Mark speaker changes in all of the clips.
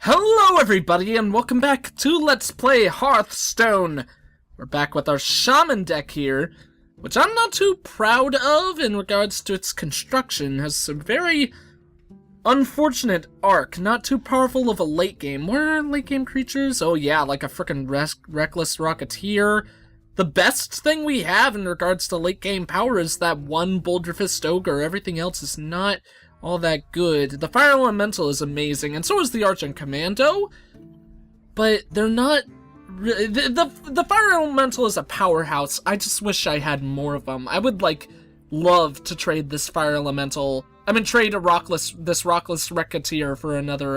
Speaker 1: Hello everybody and welcome back to Let's Play Hearthstone. We're back with our Shaman deck here, which I'm not too proud of in regards to its construction. It has some very unfortunate arc, not too powerful of a late game. Where are late game creatures? Oh yeah, like a frickin' reckless rocketeer. The best thing we have in regards to late game power is that one Boulder Fist Ogre. Everything else is not all that good. The Fire Elemental is amazing, and so is the Arch and Commando, but they're not really... The Fire Elemental is a powerhouse. I just wish I had more of them. I would, love to trade this Fire Elemental... trade this Rockless Rocketeer for another,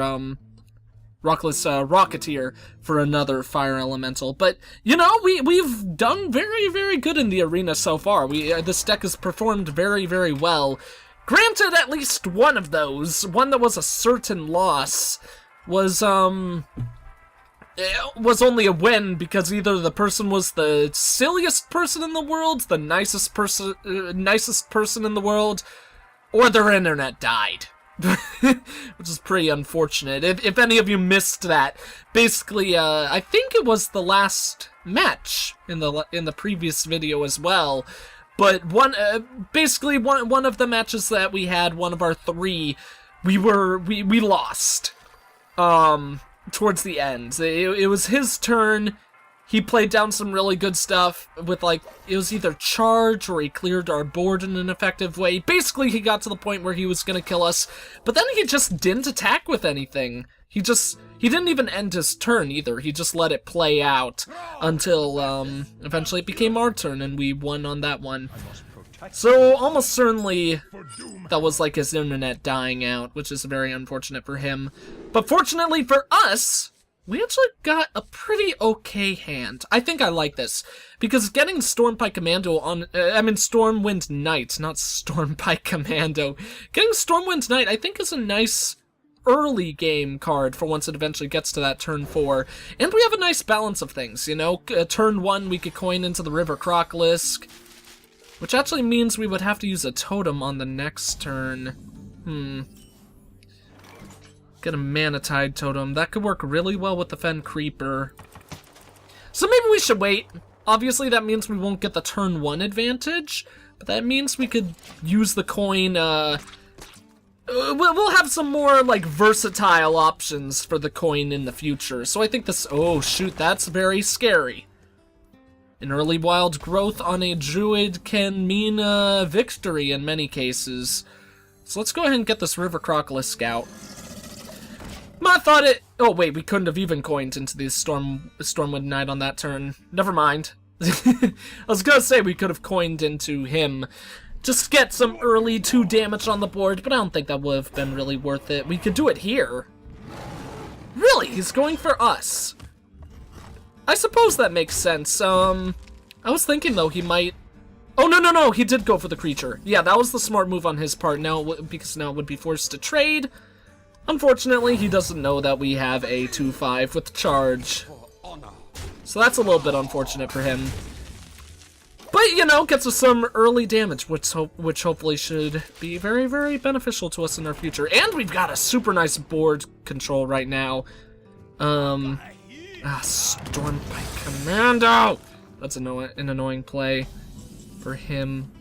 Speaker 1: Rocketeer for another Fire Elemental. But, you know, we've done very, very good in the arena so far. This deck has performed very, very well. Granted, at least one of those, one that was a certain loss, was only a win because either the person was the silliest person in the world, the nicest person in the world, or their internet died. Which is pretty unfortunate. If any of you missed that, basically, I think it was the last match in the previous video as well. But basically one of the matches that we had, one of our three, we lost. Towards the end, it was his turn. He played down some really good stuff with it was either charge or he cleared our board in an effective way. Basically, he got to the point where he was gonna kill us, but then he just didn't attack with anything. He didn't even end his turn either. He just let it play out until eventually it became our turn and we won on that one. So almost certainly that was like his internet dying out, which is very unfortunate for him. But fortunately for us, we actually got a pretty okay hand. I think I like this, because getting Stormpike Commando on, Stormwind Knight, not Stormpike Commando. Getting Stormwind Knight, I think, is a nice early game card for once it eventually gets to that turn 4. And we have a nice balance of things, you know? Turn 1, we could coin into the River Crocolisk, which actually means we would have to use a totem on the next turn. Get a Manatide totem. That could work really well with the Fen Creeper. So maybe we should wait. Obviously, that means we won't get the turn 1 advantage, but that means we could use the coin, we'll have some more, versatile options for the coin in the future. So I think this... Oh, shoot, that's very scary. An early wild growth on a druid can mean victory in many cases. So let's go ahead and get this River Crocolisk out. I thought it... Oh, wait, we couldn't have even coined into the Stormwind Knight on that turn. Never mind. I was gonna say we could have coined into him. Just get some early 2 damage on the board, but I don't think that would have been really worth it. We could do it here. Really? He's going for us. I suppose that makes sense. I was thinking, though, he might... Oh, no, he did go for the creature. Yeah, that was the smart move on his part, because now it would be forced to trade. Unfortunately, he doesn't know that we have a 2/5 with charge. So that's a little bit unfortunate for him. But, you know, gets us some early damage, which hopefully should be very, very beneficial to us in our future. And we've got a super nice board control right now. Stormpike Commando! That's an annoying play for him.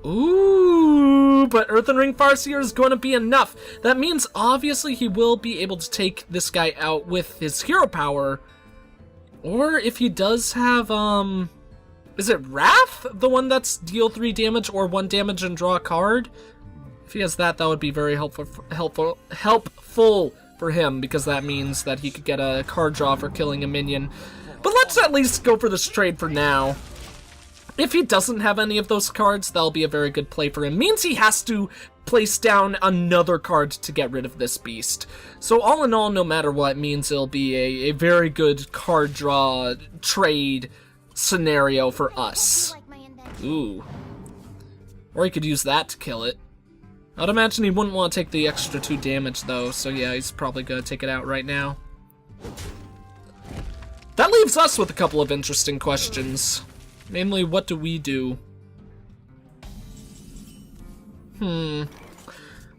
Speaker 1: Ooh, but Earthen Ring Farseer is going to be enough. That means, obviously, he will be able to take this guy out with his hero power. Or if he does have, is it Wrath? The one that's deal 3 damage or 1 damage and draw a card? If he has that, that would be very helpful for him, because that means that he could get a card draw for killing a minion. But let's at least go for this trade for now. If he doesn't have any of those cards, that'll be a very good play for him. Means he has to place down another card to get rid of this beast. So all in all, no matter what, means it'll be a very good card draw trade scenario for us. Ooh. Or he could use that to kill it. I'd imagine he wouldn't want to take the extra 2 damage, though, so yeah, he's probably going to take it out right now. That leaves us with a couple of interesting questions. Namely, what do we do?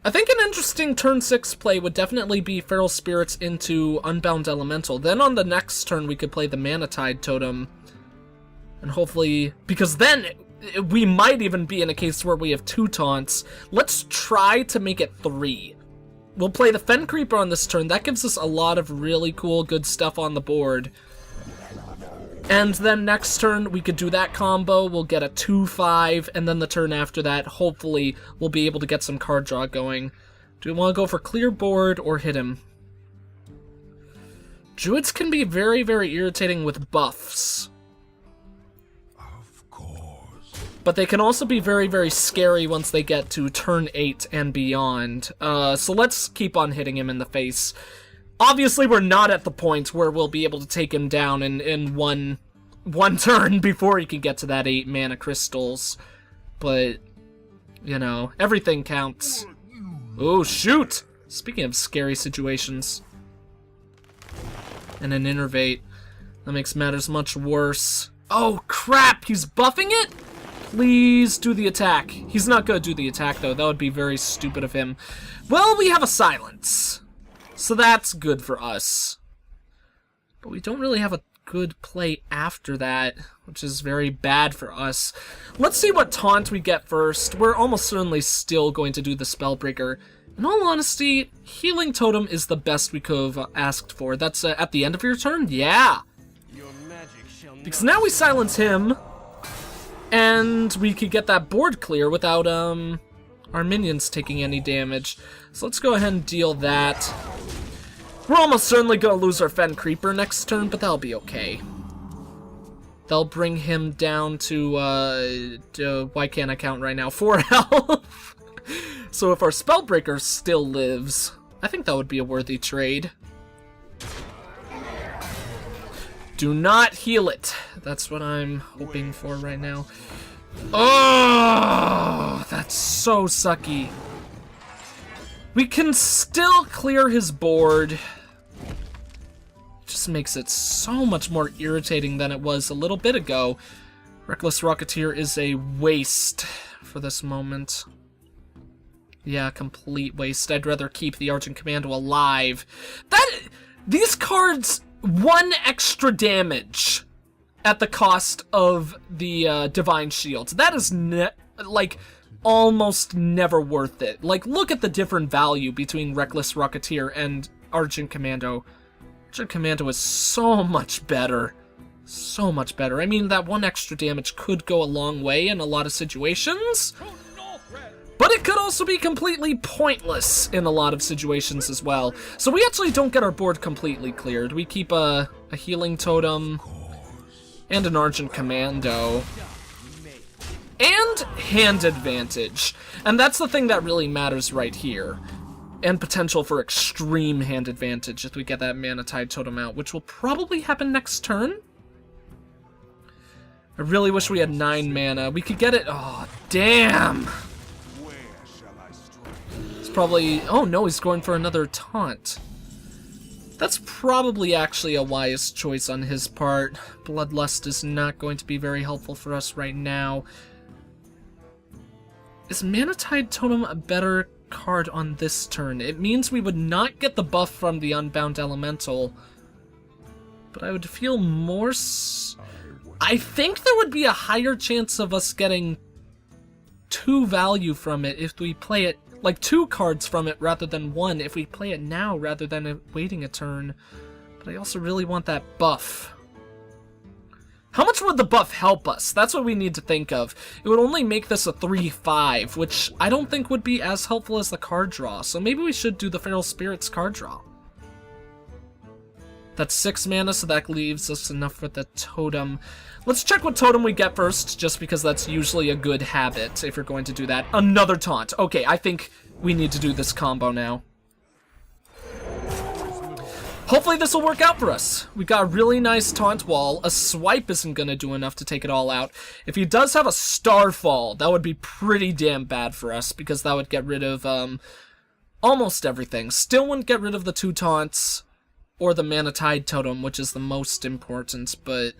Speaker 1: I think an interesting turn 6 play would definitely be Feral Spirits into Unbound Elemental. Then on the next turn we could play the Mana Tide Totem. And hopefully... because then we might even be in a case where we have 2 taunts. Let's try to make it 3. We'll play the Fen Creeper on this turn. That gives us a lot of really cool, good stuff on the board. And then next turn, we could do that combo. We'll get a 2-5, and then the turn after that, hopefully, we'll be able to get some card draw going. Do we want to go for clear board or hit him? Druids can be very, very irritating with buffs.
Speaker 2: Of course.
Speaker 1: But they can also be very, very scary once they get to turn 8 and beyond. So let's keep on hitting him in the face. Obviously, we're not at the point where we'll be able to take him down in one turn before he can get to that 8 mana crystals. But, you know, everything counts. Oh, shoot! Speaking of scary situations. And an Innervate. That makes matters much worse. Oh, crap! He's buffing it? Please do the attack. He's not gonna do the attack, though. That would be very stupid of him. Well, we have a silence. So that's good for us. But we don't really have a good play after that, which is very bad for us. Let's see what taunt we get first. We're almost certainly still going to do the Spellbreaker. In all honesty, Healing Totem is the best we could have asked for. That's at the end of your turn? Yeah! Because now we silence him, and we could get that board clear without our minions taking any damage. So let's go ahead and deal that. We're almost certainly going to lose our Fen Creeper next turn, but that'll be okay. They'll bring him down to why can't I count right now? 4 health. So if our Spellbreaker still lives, I think that would be a worthy trade. Do not heal it. That's what I'm hoping for right now. Oh, that's so sucky. We can still clear his board. Just makes it so much more irritating than it was a little bit ago. Reckless Rocketeer is a waste for this moment. Yeah, complete waste. I'd rather keep the Argent Commando alive. These cards, 1 extra damage at the cost of the Divine Shields. That is, like, almost never worth it. Like, look at the different value between Reckless Rocketeer and Argent Commando. Argent Commando is so much better. So much better. I mean, that 1 extra damage could go a long way in a lot of situations. But it could also be completely pointless in a lot of situations as well. So we actually don't get our board completely cleared. We keep a Healing Totem and an Argent Commando. And hand advantage. And that's the thing that really matters right here. And potential for extreme hand advantage if we get that Mana Tide Totem out, which will probably happen next turn. I really wish we had 9 mana. We could get it. Oh, damn. It's probably... oh no, he's going for another taunt. That's probably actually a wise choice on his part. Bloodlust is not going to be very helpful for us right now. Is Mana Tide Totem a better card on this turn? It means we would not get the buff from the Unbound Elemental. But I would feel more... I think there would be a higher chance of us getting 2 value from it if we play it, like 2 cards from it rather than 1 if we play it now rather than waiting a turn. But I also really want that buff. How much would the buff help us? That's what we need to think of. It would only make this a 3-5, which I don't think would be as helpful as the card draw. So maybe we should do the Feral Spirits card draw. That's 6 mana, so that leaves us enough for the totem. Let's check what totem we get first, just because that's usually a good habit if you're going to do that. Another taunt. Okay, I think we need to do this combo now. Hopefully this will work out for us. We got a really nice taunt wall. A swipe isn't going to do enough to take it all out. If he does have a Starfall, that would be pretty damn bad for us, because that would get rid of almost everything. Still wouldn't get rid of the 2 taunts or the Mana Tide Totem, which is the most important, but...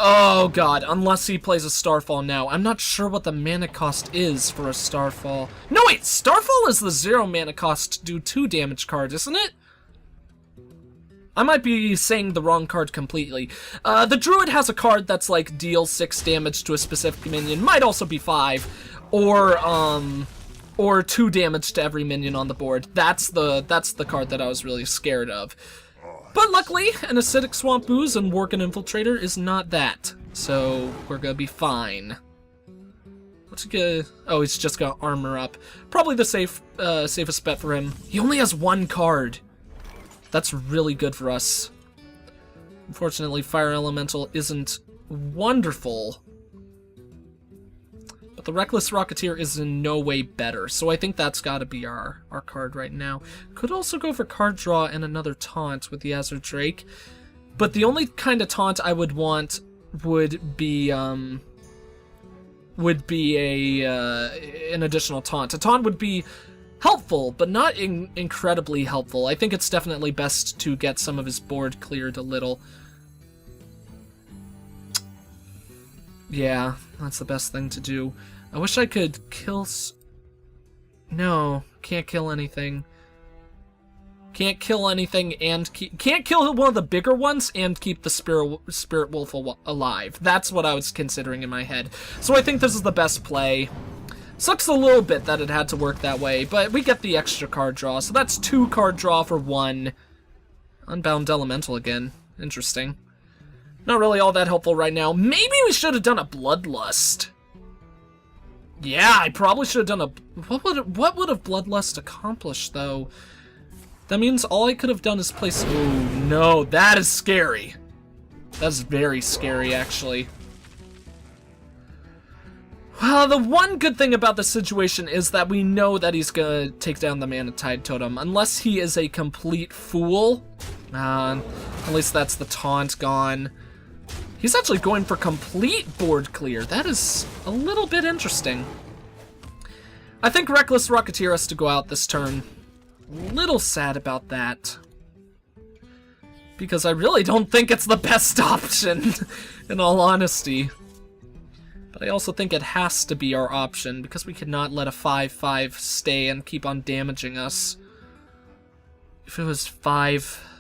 Speaker 1: Oh god, unless he plays a Starfall now. I'm not sure what the mana cost is for a Starfall. No wait, Starfall is the 0 mana cost do 2 damage card, isn't it? I might be saying the wrong card completely. The Druid has a card that's like deal 6 damage to a specific minion, might also be 5, or 2 damage to every minion on the board. That's the card that I was really scared of. But luckily, an Acidic Swamp Ooze and Worgen Infiltrator is not that, so we're gonna be fine. What's he gonna... Oh, he's just gonna armor up. Probably the safest bet for him. He only has 1 card. That's really good for us. Unfortunately, Fire Elemental isn't wonderful. But the Reckless Rocketeer is in no way better, so I think that's gotta be our card right now. Could also go for card draw and another taunt with the Azure Drake. But the only kind of taunt I would want would be an additional taunt. A taunt would be helpful, but not incredibly helpful. I think it's definitely best to get some of his board cleared a little. Yeah, that's the best thing to do. I wish I could kill... No, can't kill anything. Can't kill anything and can't kill one of the bigger ones and keep the Spirit Wolf alive. That's what I was considering in my head. So I think this is the best play. Sucks a little bit that it had to work that way, but we get the extra card draw. So that's 2 card draw for 1. Unbound Elemental again. Interesting. Not really all that helpful right now. Maybe we should have done a Bloodlust. Yeah, I probably should have done a... What would have Bloodlust accomplished, though? That means all I could have done is place... Oh, no, that is scary. That's very scary, actually. Well, the one good thing about the situation is that we know that he's gonna take down the Mana Tide Totem. Unless he is a complete fool. At least that's the taunt gone. He's actually going for complete board clear. That is a little bit interesting. I think Reckless Rocketeer has to go out this turn. A little sad about that. Because I really don't think it's the best option, in all honesty. But I also think it has to be our option, because we cannot let a 5/5 stay and keep on damaging us. If it was 5...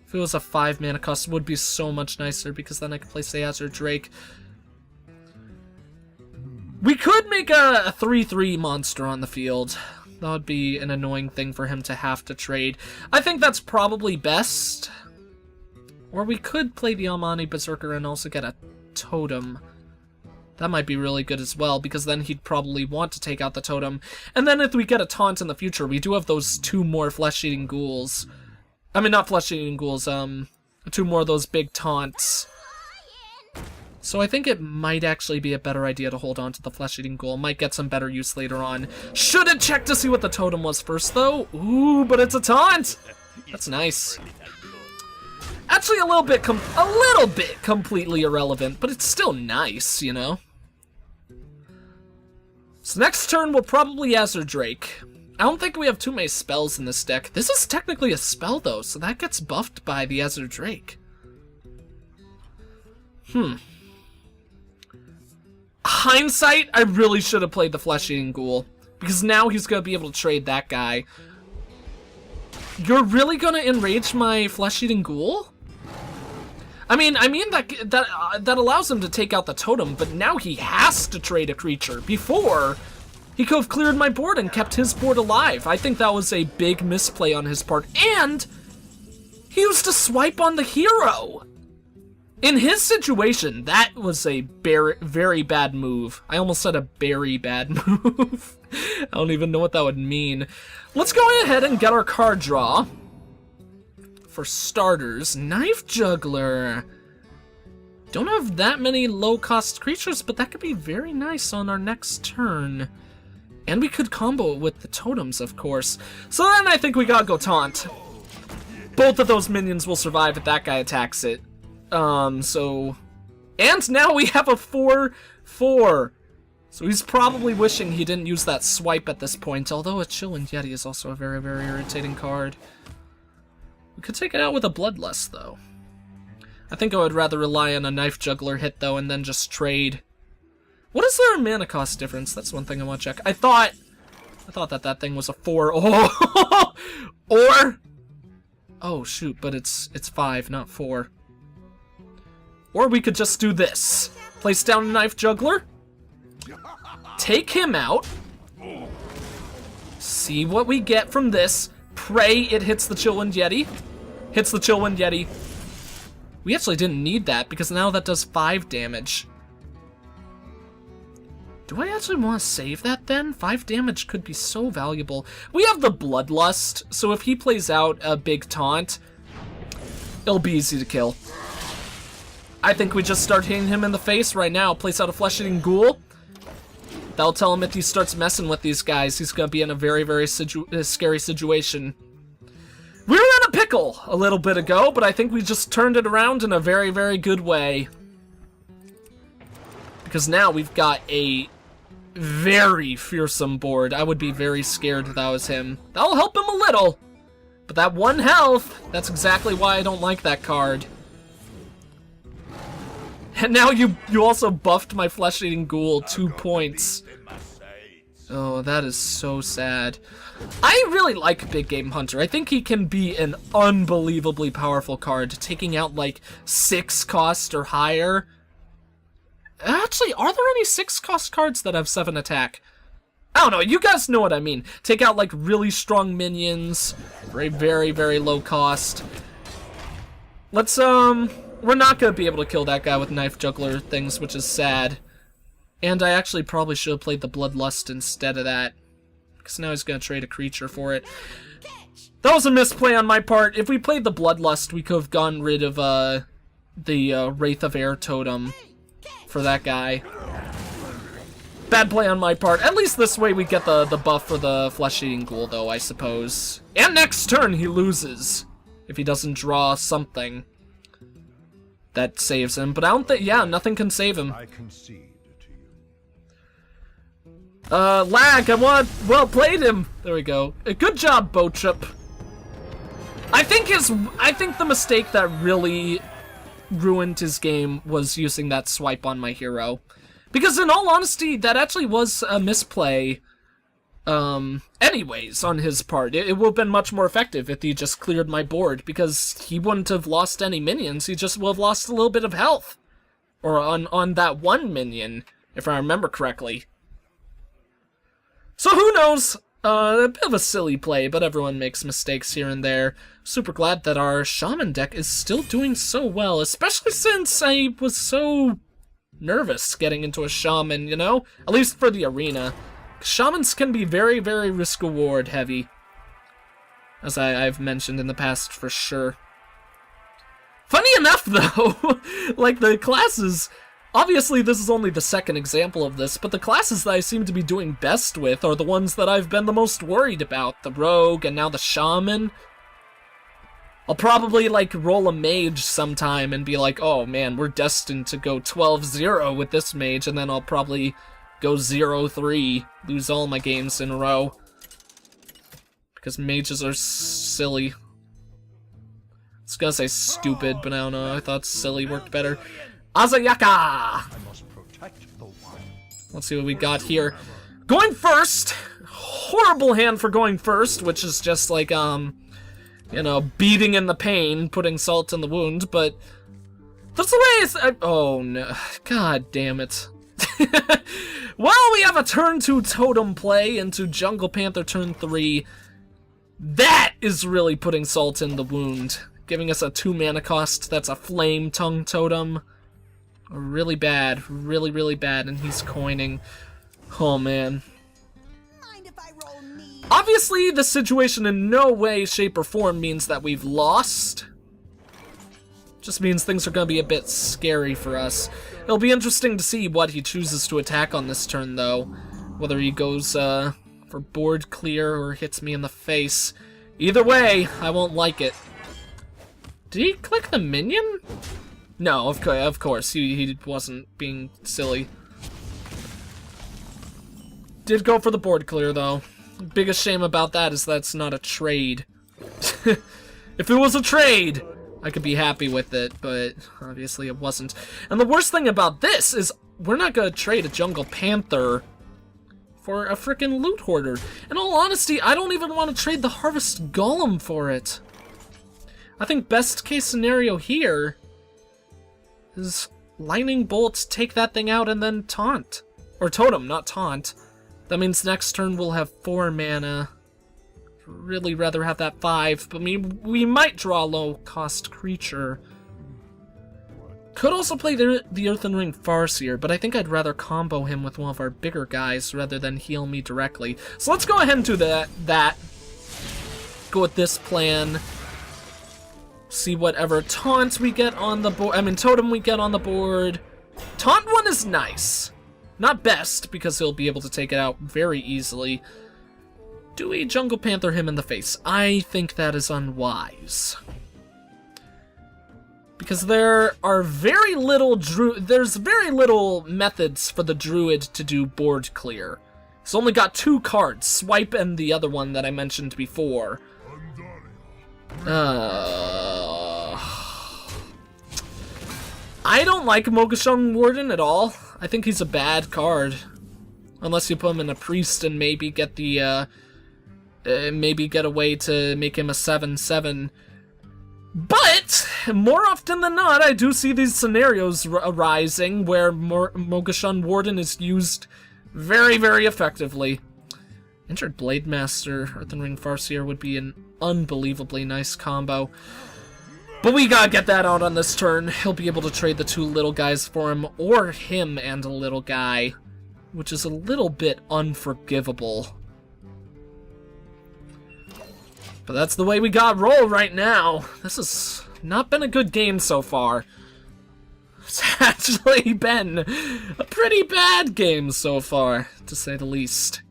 Speaker 1: If it was a 5 mana cost, it would be so much nicer, because then I could place the Azure Drake. We could make a 3/3 monster on the field. That would be an annoying thing for him to have to trade. I think that's probably best. Or we could play the Almani Berserker and also get a totem. That might be really good as well, because then he'd probably want to take out the totem. And then if we get a taunt in the future, we do have those 2 more flesh-eating ghouls. I mean, not flesh-eating ghouls, 2 more of those big taunts. So I think it might actually be a better idea to hold on to the flesh-eating ghoul. Might get some better use later on. Should have checked to see what the totem was first, though. Ooh, but it's a taunt! That's nice. Actually, a little bit completely irrelevant, but it's still nice, you know? So next turn, we'll probably Azure Drake. I don't think we have too many spells in this deck. This is technically a spell, though, so that gets buffed by the Azure Drake. Hindsight, I really should have played the Flesh-Eating Ghoul, because now he's going to be able to trade that guy. You're really going to enrage my Flesh-Eating Ghoul? I mean that allows him to take out the totem, but now he has to trade a creature. Before, he could have cleared my board and kept his board alive. I think that was a big misplay on his part, and he used to swipe on the hero. In his situation, that was a very bad move. I almost said a very bad move. I don't even know what that would mean. Let's go ahead and get our card draw. For starters, Knife Juggler. Don't have that many low-cost creatures, but that could be very nice on our next turn. And we could combo it with the totems, of course. So then I think we gotta go taunt. Both of those minions will survive if that guy attacks it. And now we have a 4/4. So he's probably wishing he didn't use that swipe at this point, although a Chillwind Yeti is also a very irritating card. We could take it out with a Bloodlust, though. I think I would rather rely on a Knife Juggler hit, though, and then just trade. What is their mana cost difference? That's one thing I want to check. I thought that thing was a 4. Oh! Or... Oh, shoot, but it's 5, not 4. Or we could just do this. Place down a Knife Juggler. Take him out. See what we get from this. Pray it hits the Chillwind Yeti. Hits the Chillwind Yeti. We actually didn't need that, because now that does 5 damage. Do I actually want to save that then? 5 damage could be so valuable. We have the Bloodlust, so if he plays out a big taunt, it'll be easy to kill. I think we just start hitting him in the face right now. Place out a Flesh-Eating Ghoul. That'll tell him if he starts messing with these guys, he's gonna be in a very, very scary situation. We were in a pickle a little bit ago, but I think we just turned it around in a very, very good way. Because now we've got a very fearsome board. I would be very scared if that was him. That'll help him a little. But that 1 health, that's exactly why I don't like that card. And now you also buffed my Flesh-Eating Ghoul 2 points. Oh, that is so sad. I really like Big Game Hunter. I think he can be an unbelievably powerful card, taking out like 6 cost or higher. Actually, are there any 6 cost cards that have 7 attack? I don't know, you guys know what I mean. Take out like really strong minions, very, very, very low cost. Let's, we're not gonna be able to kill that guy with Knife Juggler things, which is sad. And I actually probably should have played the Bloodlust instead of that, because now he's gonna trade a creature for it. That was a misplay on my part. If we played the Bloodlust, we could have gotten rid of, the, Wraith of Air totem for that guy. Bad play on my part. At least this way we get the buff for the Flesh-Eating Ghoul, though, I suppose. And next turn he loses, if he doesn't draw something that saves him. But I don't think, yeah, nothing can save him.
Speaker 2: I concede to you.
Speaker 1: Lag, well played him. There we go. Good job, Bochip. I think the mistake that really ruined his game was using that swipe on my hero. Because in all honesty, that actually was a misplay, anyways, on his part. It would have been much more effective if he just cleared my board, because he wouldn't have lost any minions, he just would have lost a little bit of health. Or on that 1 minion, if I remember correctly. So who knows? A bit of a silly play, but everyone makes mistakes here and there. Super glad that our Shaman deck is still doing so well, especially since I was so nervous getting into a Shaman, you know? At least for the arena. Shamans can be very, very risk-reward heavy, as I've mentioned in the past for sure. Funny enough, though, like the classes, obviously this is only the second example of this, but the classes that I seem to be doing best with are the ones that I've been the most worried about. The Rogue and now the Shaman. I'll probably, like, roll a mage sometime and be like, oh man, we're destined to go 12-0 with this mage, and then I'll probably go 0-3, lose all my games in a row. Because mages are silly. I was gonna say stupid, but I don't know, I thought silly worked better. Azayaka! Let's see what we got here. Going first! Horrible hand for going first, which is just like, you know, beating in the pain, putting salt in the wound, but that's the way it's... oh, no. God damn it. Well, we have a turn 2 totem play into Jungle Panther turn 3. That is really putting salt in the wound. Giving us a 2 mana cost. That's a Flame Tongue totem. Really bad. Really, really bad. And he's coining. Oh, man. Obviously, the situation in no way, shape, or form means that we've lost. Just means things are going to be a bit scary for us. It'll be interesting to see what he chooses to attack on this turn, though. Whether he goes for board clear or hits me in the face. Either way, I won't like it. Did he click the minion? No, of course. He wasn't being silly. Did go for the board clear, though. Biggest shame about that is that's not a trade. If it was a trade, I could be happy with it, but obviously it wasn't. And the worst thing about this is we're not gonna trade a Jungle Panther for a freaking Loot Hoarder. In all honesty, I don't even want to trade the Harvest Golem for it. I think best case scenario here is Lightning Bolt, take that thing out, and then Taunt. Or Totem, not Taunt. That means next turn we'll have 4 mana. Really rather have that 5, but we might draw a low-cost creature. Could also play the Earthen Ring Farseer, but I think I'd rather combo him with one of our bigger guys rather than heal me directly. So let's go ahead and do that. Go with this plan. See whatever taunt we get on the board. I mean, totem we get on the board. Taunt one is nice. Not best, because he'll be able to take it out very easily. Do we Jungle Panther him in the face? I think that is unwise. Because there are there's very little methods for the druid to do board clear. He's only got 2 cards, Swipe and the other one that I mentioned before. I don't like Mogushung Warden at all. I think he's a bad card. Unless you put him in a priest and maybe get the maybe get a way to make him a 7/7. But more often than not, I do see these scenarios arising where Mogushung Warden is used very, very effectively. Injured Blade Master, Earthen Ring Farseer would be an unbelievably nice combo. But we gotta get that out on this turn. He'll be able to trade the 2 little guys for him, or him and a little guy, which is a little bit unforgivable. But that's the way we got roll right now. This has not been a good game so far. It's actually been a pretty bad game so far, to say the least.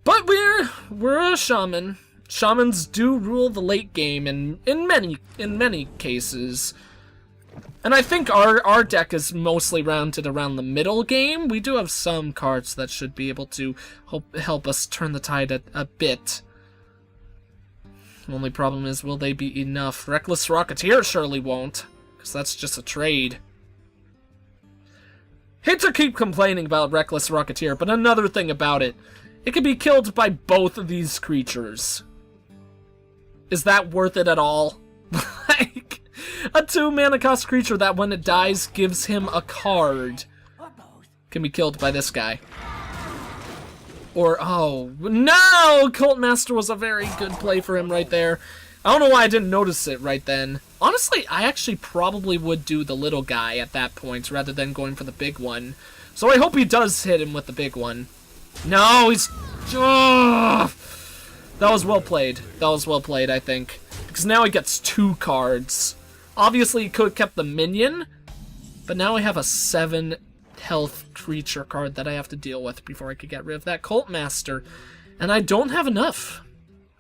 Speaker 1: But we're a shaman. Shamans do rule the late game in many cases. And I think our deck is mostly rounded around the middle game. We do have some cards that should be able to help us turn the tide a bit. The only problem is, will they be enough? Reckless Rocketeer surely won't, because that's just a trade. Hate to keep complaining about Reckless Rocketeer, but another thing about it, it can be killed by both of these creatures. Is that worth it at all? Like, a 2-mana cost creature that when it dies gives him a card can be killed by this guy. Or, oh, no! Cult Master was a very good play for him right there. I don't know why I didn't notice it right then. Honestly, I actually probably would do the little guy at that point rather than going for the big one. So I hope he does hit him with the big one. No, he's... Ugh! That was well played. That was well played, I think. Because now he gets 2 cards. Obviously, he could have kept the minion, but now I have a 7 health creature card that I have to deal with before I could get rid of that Cult Master. And I don't have enough.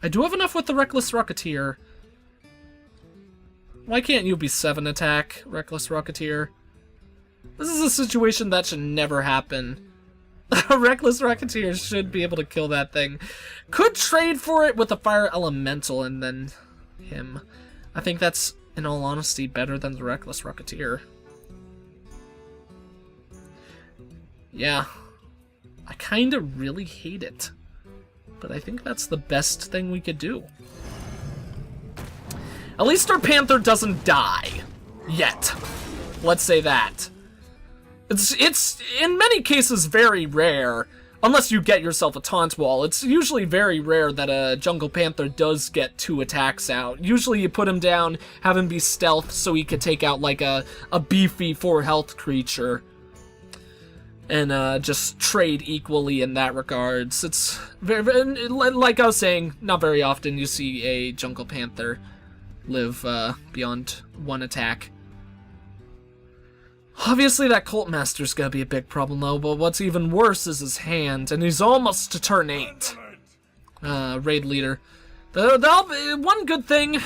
Speaker 1: I do have enough with the Reckless Rocketeer. Why can't you be 7 attack, Reckless Rocketeer? This is a situation that should never happen. A Reckless Rocketeer should be able to kill that thing. Could trade for it with a Fire Elemental and then him. I think that's, in all honesty, better than the Reckless Rocketeer. Yeah. I kind of really hate it. But I think that's the best thing we could do. At least our Panther doesn't die. Yet. Let's say that. It's in many cases very rare, unless you get yourself a taunt wall. It's usually very rare that a Jungle Panther does get 2 attacks out. Usually you put him down, have him be stealth so he could take out like a beefy 4 health creature. And just trade equally in that regards. It's very, like I was saying, not very often you see a Jungle Panther live beyond 1 attack. Obviously, that Cult Master's gonna be a big problem, though, but what's even worse is his hand, and he's almost to turn 8. Raid Leader. One good thing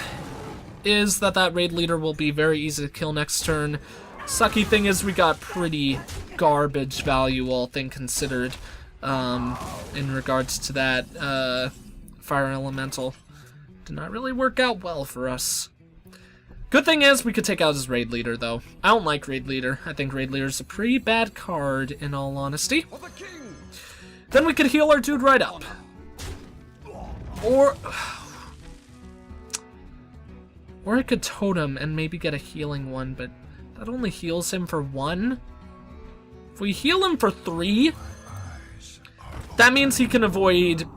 Speaker 1: is that Raid Leader will be very easy to kill next turn. Sucky thing is we got pretty garbage value, all thing considered, in regards to that Fire Elemental. Did not really work out well for us. Good thing is we could take out his raid leader, though. I don't like raid leader. I think raid leader is a pretty bad card, in all honesty. Then we could heal our dude right up. Or I could totem and maybe get a healing one, but that only heals him for 1. If we heal him for 3, that means he can avoid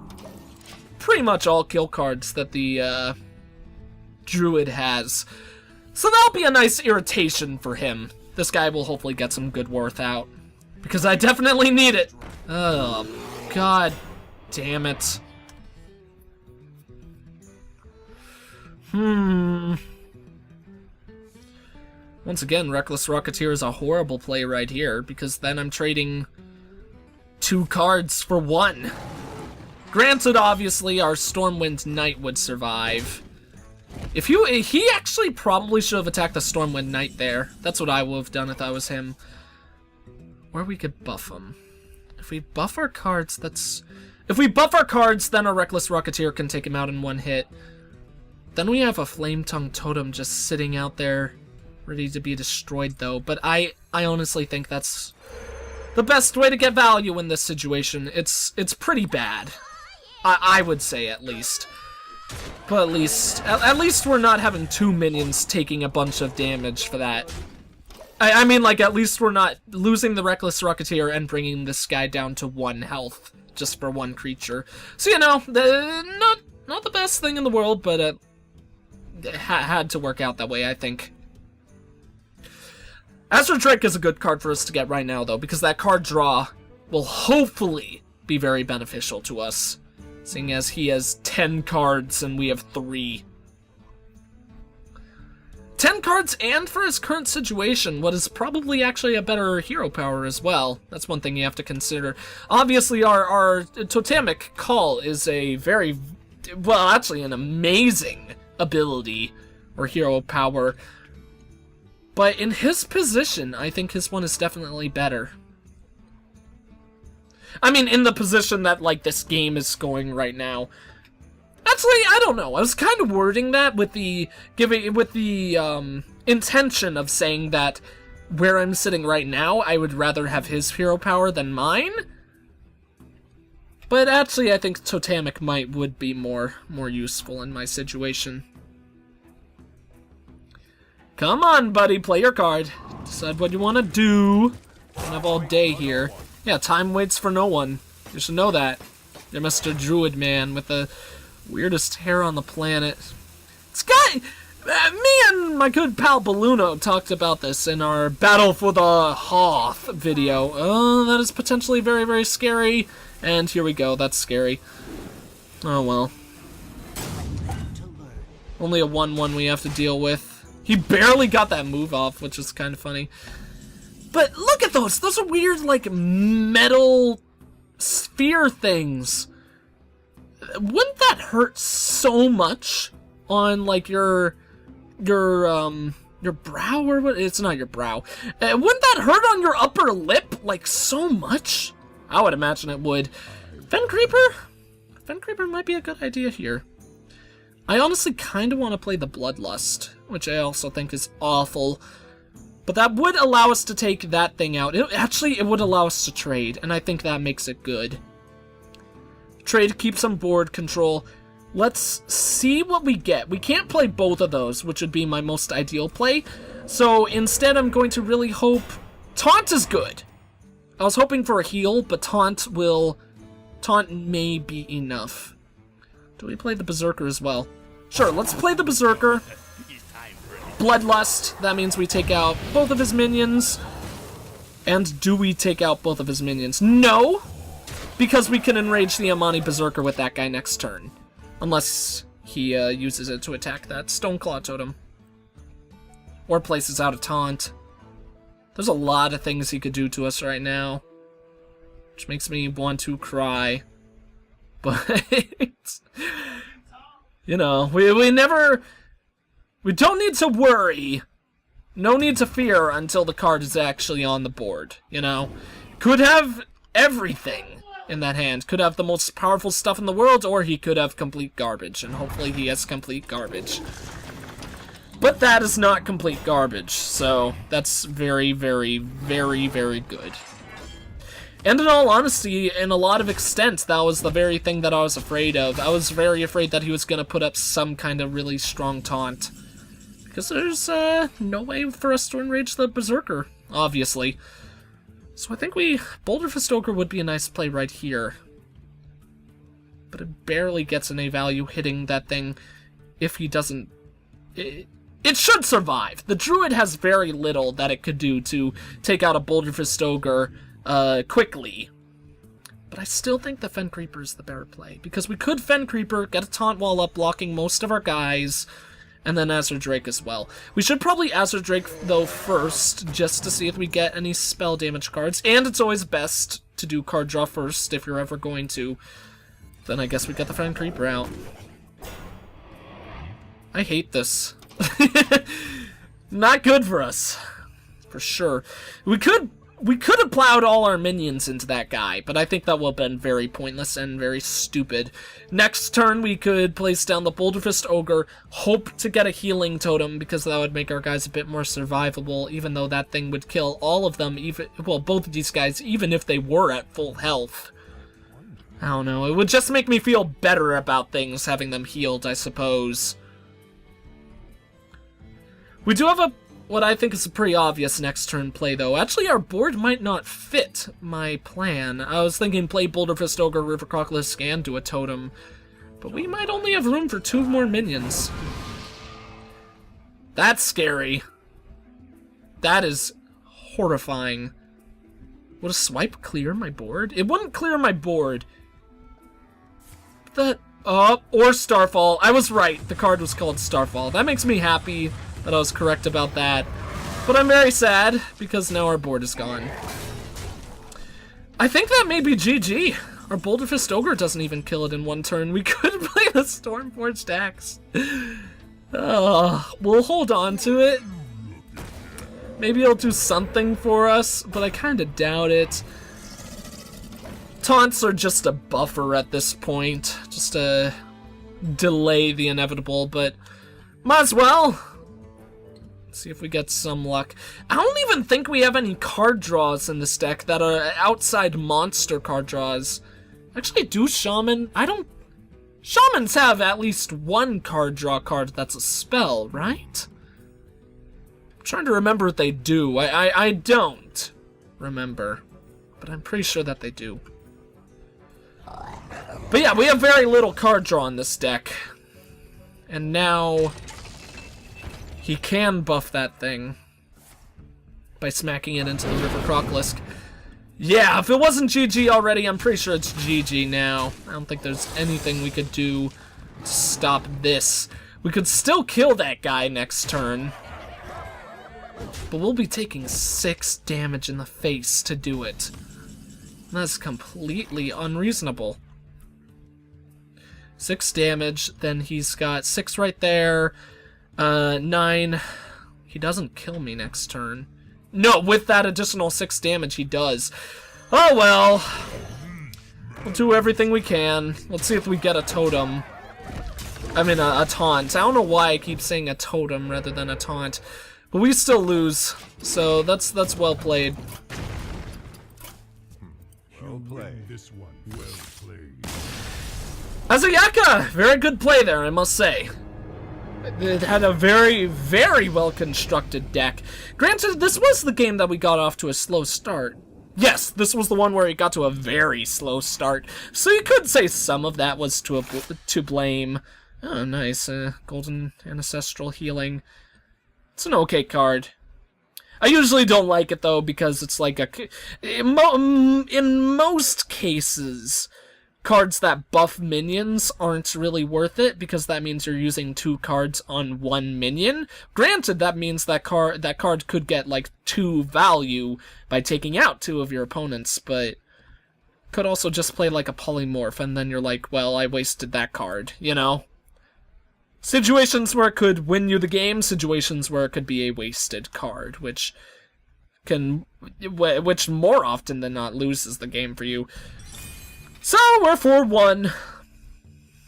Speaker 1: pretty much all kill cards that the druid has. So that'll be a nice irritation for him. This guy will hopefully get some good worth out, because I definitely need it. Oh, god damn it. Once again, Reckless Rocketeer is a horrible play right here, because then I'm trading 2 cards for 1. Granted, obviously, our Stormwind Knight would survive. If he actually probably should have attacked the Stormwind Knight there. That's what I would have done if I was him. Or we could buff him. If we buff our cards, if we buff our cards, then our Reckless Rocketeer can take him out in 1 hit. Then we have a Flame Tongue Totem just sitting out there, ready to be destroyed, though. But I honestly think that's the best way to get value in this situation. It's pretty bad. I would say, at least. But at least we're not having 2 minions taking a bunch of damage for that. I mean, like, at least we're not losing the Reckless Rocketeer and bringing this guy down to 1 health just for 1 creature. So, you know, not the best thing in the world, but it had to work out that way, I think. Azure Drake is a good card for us to get right now, though, because that card draw will hopefully be very beneficial to us, seeing as he has 10 cards and we have 3. 10 cards, and for his current situation, what is probably actually a better hero power as well. That's one thing you have to consider. Obviously, our Totemic Call is a very, well, actually an amazing ability, or hero power. But in his position, I think his one is definitely better. I mean, in the position that, like, this game is going right now. Actually, I don't know. I was kind of wording that with the intention of saying that where I'm sitting right now, I would rather have his hero power than mine. But actually, I think Totemic would be more useful in my situation. Come on, buddy, play your card. Decide what you want to do. Don't have all day here. Yeah, time waits for no one. You should know that. You're Mr. Druid Man with the weirdest hair on the planet. Me and my good pal Balluno talked about this in our Battle for the Hearth video. Oh, that is potentially very, very scary. And here we go, that's scary. Oh well. Only a 1/1 we have to deal with. He barely got that move off, which is kind of funny. But look at those! Those are weird, like, metal sphere things. Wouldn't that hurt so much on, like, your brow, or what? It's not your brow. Wouldn't that hurt on your upper lip, like, so much? I would imagine it would. Fen Creeper? Fen Creeper might be a good idea here. I honestly kind of want to play the Bloodlust, which I also think is awful. But that would allow us to take that thing out. It would allow us to trade, and I think that makes it good. Trade, keep some board control. Let's see what we get. We can't play both of those, which would be my most ideal play. So instead, I'm going to really hope... Taunt is good. I was hoping for a heal, but Taunt may be enough. Do we play the Berserker as well? Sure, let's play the Berserker. Bloodlust, that means we take out both of his minions. And do we take out both of his minions? No! Because we can enrage the Amani Berserker with that guy next turn. Unless he uses it to attack that Stoneclaw Totem. Or places out a taunt. There's a lot of things he could do to us right now. Which makes me want to cry. But... you know, we don't need to worry. No need to fear until the card is actually on the board, you know? Could have everything in that hand. Could have the most powerful stuff in the world, or he could have complete garbage, and hopefully he has complete garbage. But that is not complete garbage, so that's very, very, very, very good. And in all honesty, in a lot of extent, that was the very thing that I was afraid of. I was very afraid that he was going to put up some kind of really strong taunt. Because there's no way for us to enrage the Berserker, obviously. So I think Boulder Fist Ogre would be a nice play right here. But it barely gets an A value hitting that thing if he doesn't... It should survive. The Druid has very little that it could do to take out a Boulder Fist Ogre quickly. But I still think the Fen Creeper is the better play, because we could Fen Creeper, get a taunt wall up, blocking most of our guys, and then Azure Drake as well. We should probably Azure Drake, though, first, just to see if we get any spell damage cards, and it's always best to do card draw first if you're ever going to. Then I guess we get the Fen Creeper out. I hate this. Not good for us, for sure. We could have plowed all our minions into that guy, but I think that would have been very pointless and very stupid. Next turn, we could place down the Boulder Fist Ogre, hope to get a healing totem, because that would make our guys a bit more survivable, even though that thing would kill all of them, both of these guys, even if they were at full health. I don't know, it would just make me feel better about things, having them healed, I suppose. We do have what I think is a pretty obvious next turn play, though. Actually, our board might not fit my plan. I was thinking play Boulder Fist Ogre, River Crocolisk, and do a totem. But we might only have room for 2 more minions. That's scary. That is horrifying. Would a swipe clear my board? It wouldn't clear my board. Or Starfall. I was right. The card was called Starfall. That makes me happy that I was correct about that. But I'm very sad, because now our board is gone. I think that may be GG. Our Boulder Fist Ogre doesn't even kill it in 1 turn. We could play the Stormforged Axe. We'll hold on to it. Maybe it'll do something for us, but I kind of doubt it. Taunts are just a buffer at this point, just to delay the inevitable, but might as well. See if we get some luck. I don't even think we have any card draws in this deck that are outside monster card draws. Actually, do Shaman? Shamans have at least 1 card draw card that's a spell, right? I'm trying to remember if they do. I don't remember, but I'm pretty sure that they do. But yeah, we have very little card draw in this deck. And now he can buff that thing by smacking it into the River Crocolisk. Yeah, if it wasn't GG already, I'm pretty sure it's GG now. I don't think there's anything we could do to stop this. We could still kill that guy next turn, but we'll be taking 6 damage in the face to do it. That's completely unreasonable. 6 damage, then he's got 6 right there. 9. He doesn't kill me next turn. No, with that additional 6 damage, he does. Oh well. We'll do everything we can. Let's see if we get a totem. I mean, a taunt. I don't know why I keep saying a totem rather than a taunt. But we still lose. So that's well played.
Speaker 2: Well played. This one. Well played.
Speaker 1: Azayaka! Very good play there, I must say. It had a very, very well-constructed deck. Granted, this was the game that we got off to a slow start. Yes, this was the one where it got to a very slow start. So you could say some of that was to blame. Oh, nice. Golden Ancestral Healing. It's an okay card. I usually don't like it, though, because it's like in most cases, cards that buff minions aren't really worth it, because that means you're using 2 cards on 1 minion. Granted, that means that card could get like 2 value by taking out 2 of your opponents, but could also just play like a polymorph, and then you're like, well, I wasted that card, you know? Situations where it could win you the game, situations where it could be a wasted card, which more often than not loses the game for you. So, we're 4-1.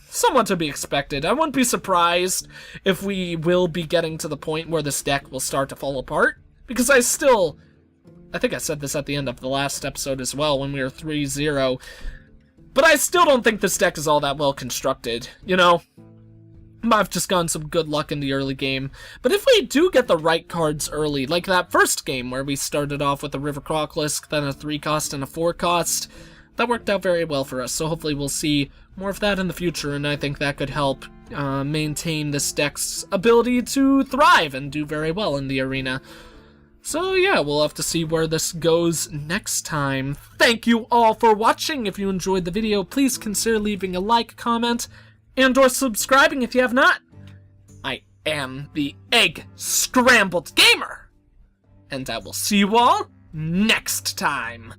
Speaker 1: somewhat to be expected. I wouldn't be surprised if we will be getting to the point where this deck will start to fall apart, because I think I said this at the end of the last episode as well when we were 3-0, but I still don't think this deck is all that well constructed, you know? I've just gotten some good luck in the early game, but if we do get the right cards early, like that first game where we started off with a River Crocolisk, then a 3-cost and a 4-cost, that worked out very well for us, so hopefully we'll see more of that in the future, and I think that could help maintain this deck's ability to thrive and do very well in the arena. So yeah, we'll have to see where this goes next time. Thank you all for watching. If you enjoyed the video, please consider leaving a like, comment, and or subscribing if you have not. I am the EggScrambledGamer, and I will see you all next time.